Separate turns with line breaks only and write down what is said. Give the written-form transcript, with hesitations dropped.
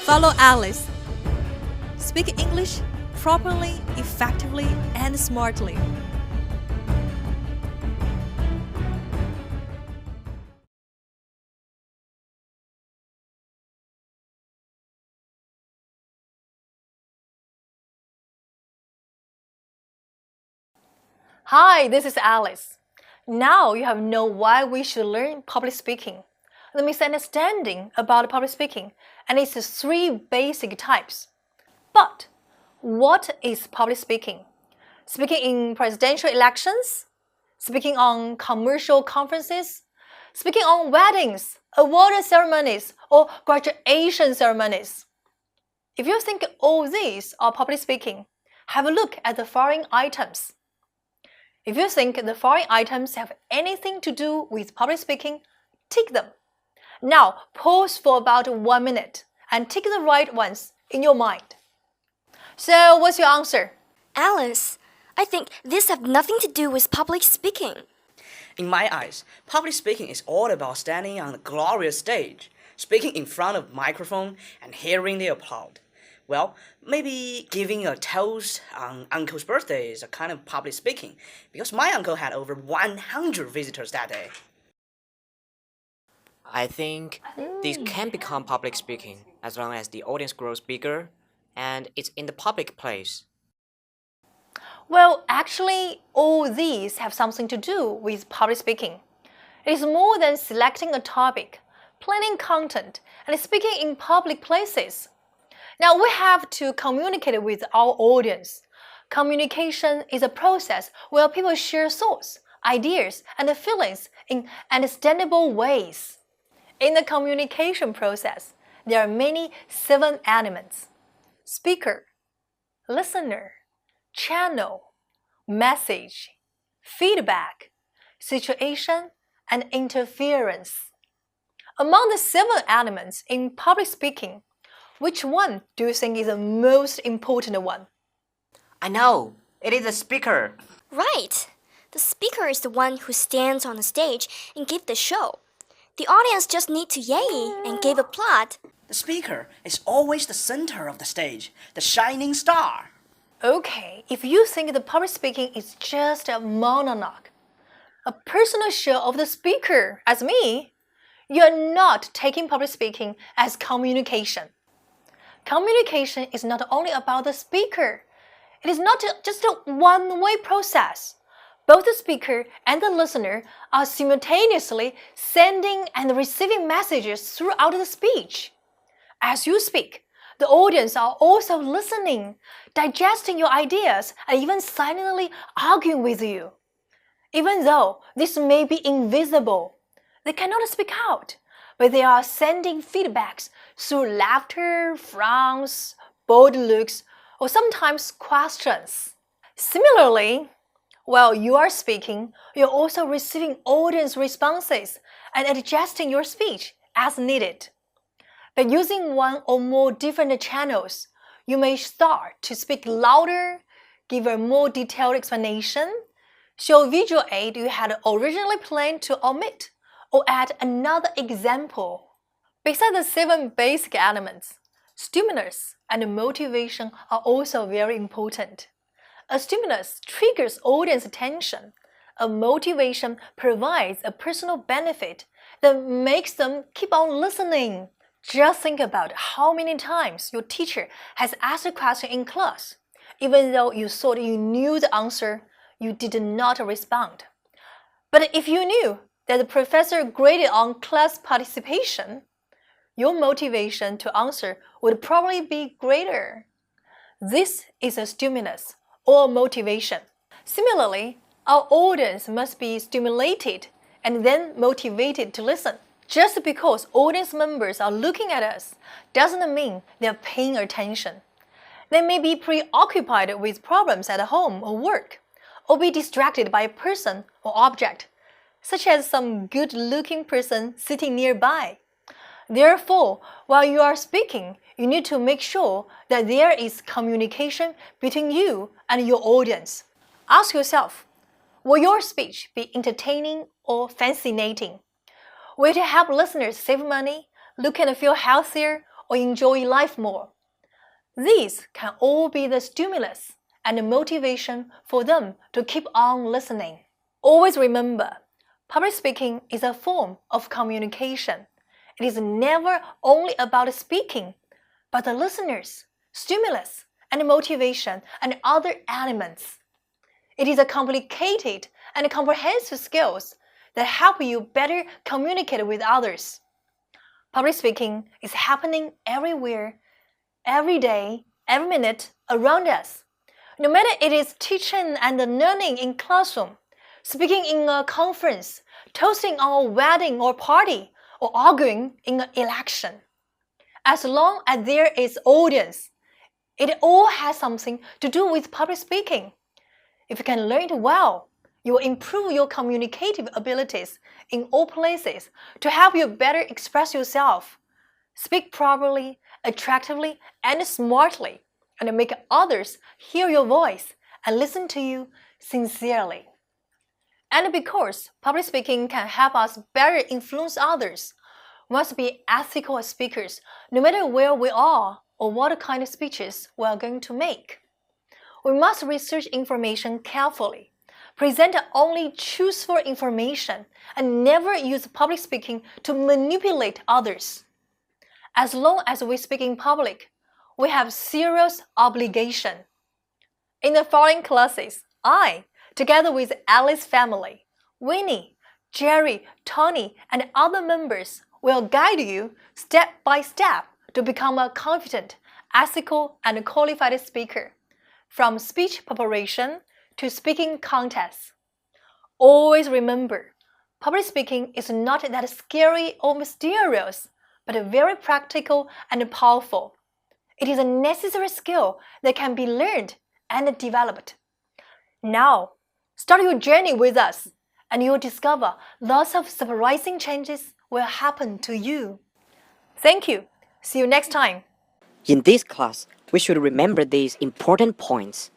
Follow Alice. Speak English properly, effectively, and smartly.
Hi, this is Alice. Now you have known why we should learn public speaking, the misunderstanding about public speaking, and its three basic types. But what is public speaking? Speaking in presidential elections? Speaking on commercial conferences? Speaking on weddings, award ceremonies, or graduation ceremonies? If you think all these are public speaking, have a look at the following items. If you think the following items have anything to do with public speaking, tick them. Now pause for about 1 minute and tick the right ones in your mind. So what's your answer?
Alice, I think these have nothing to do with public speaking.
In my eyes, public speaking is all about standing on a glorious stage, speaking in front of a microphone and hearing the applaud. Well, maybe giving a toast on uncle's birthday is a kind of public speaking, because my uncle had over 100 visitors that day.
I think this can become public speaking as long as the audience grows bigger and it's in the public place.
Well, actually, all these have something to do with public speaking. It is more than selecting a topic, planning content, and speaking in public places. Now, we have to communicate with our audience. Communication is a process where people share thoughts, ideas, and feelings in understandable ways. In the communication process, there are 7 elements: speaker, listener, channel, message, feedback, situation, and interference. Among the 7 elements in public speaking, which one do you think is the most important one?
I know, it is the speaker.
Right. The speaker is the one who stands on the stage and gives the show. The audience just need to yay and give applaud.
The speaker is always the center of the stage, the shining star.
Okay, if you think the public speaking is just a monologue, a personal show of the speaker, as me, you're not taking public speaking as communication. Communication is not only about the speaker. It is not just a one-way process. Both the speaker and the listener are simultaneously sending and receiving messages throughout the speech. As you speak, the audience are also listening, digesting your ideas, and even silently arguing with you. Even though this may be invisible, they cannot speak out, but they are sending feedbacks through laughter, frowns, bold looks, or sometimes questions. Similarly, while you are speaking, you're also receiving audience responses and adjusting your speech as needed. By using one or more different channels, you may start to speak louder, give a more detailed explanation, show visual aid you had originally planned to omit, or add another example. Besides the 7 basic elements, stimulus and motivation are also very important. A stimulus triggers audience attention. A motivation provides a personal benefit that makes them keep on listening. Just think about how many times your teacher has asked a question in class. Even though you thought you knew the answer, you did not respond. But if you knew that the professor graded on class participation, your motivation to answer would probably be greater. This is a stimulus or motivation. Similarly, our audience must be stimulated and then motivated to listen. Just because audience members are looking at us doesn't mean they're paying attention. They may be preoccupied with problems at home or work, or be distracted by a person or object, such as some good-looking person sitting nearby. Therefore, while you are speaking, you need to make sure that there is communication between you and your audience. Ask yourself, will your speech be entertaining or fascinating? Will it help listeners save money, look and feel healthier, or enjoy life more. These can all be the stimulus and the motivation for them to keep on listening. Always remember, public speaking is a form of communication. It is never only about speaking, but the listeners, stimulus, and motivation and other elements. It is a complicated and comprehensive skills that help you better communicate with others. Public speaking is happening everywhere, every day, every minute around us. No matter it is teaching and learning in classroom, speaking in a conference, toasting on a wedding or party, or arguing in an election. As long as there is audience, it all has something to do with public speaking. If you can learn it well, you will improve your communicative abilities in all places to help you better express yourself, speak properly, attractively, and smartly, and make others hear your voice and listen to you sincerely. And because public speaking can help us better influence others, we must be ethical speakers no matter where we are or what kind of speeches we are going to make. We must research information carefully, present only truthful information, and never use public speaking to manipulate others. As long as we speak in public, we have serious obligation. In the following classes, I, together with Alice's family, Winnie, Jerry, Tony, and other members will guide you step by step to become a confident, ethical, and qualified speaker, from speech preparation to speaking contests. Always remember, public speaking is not that scary or mysterious, but very practical and powerful. It is a necessary skill that can be learned and developed. Now, start your journey with us, and you'll discover lots of surprising changes will happen to you. Thank you. See you next time.
In this class, we should remember these important points.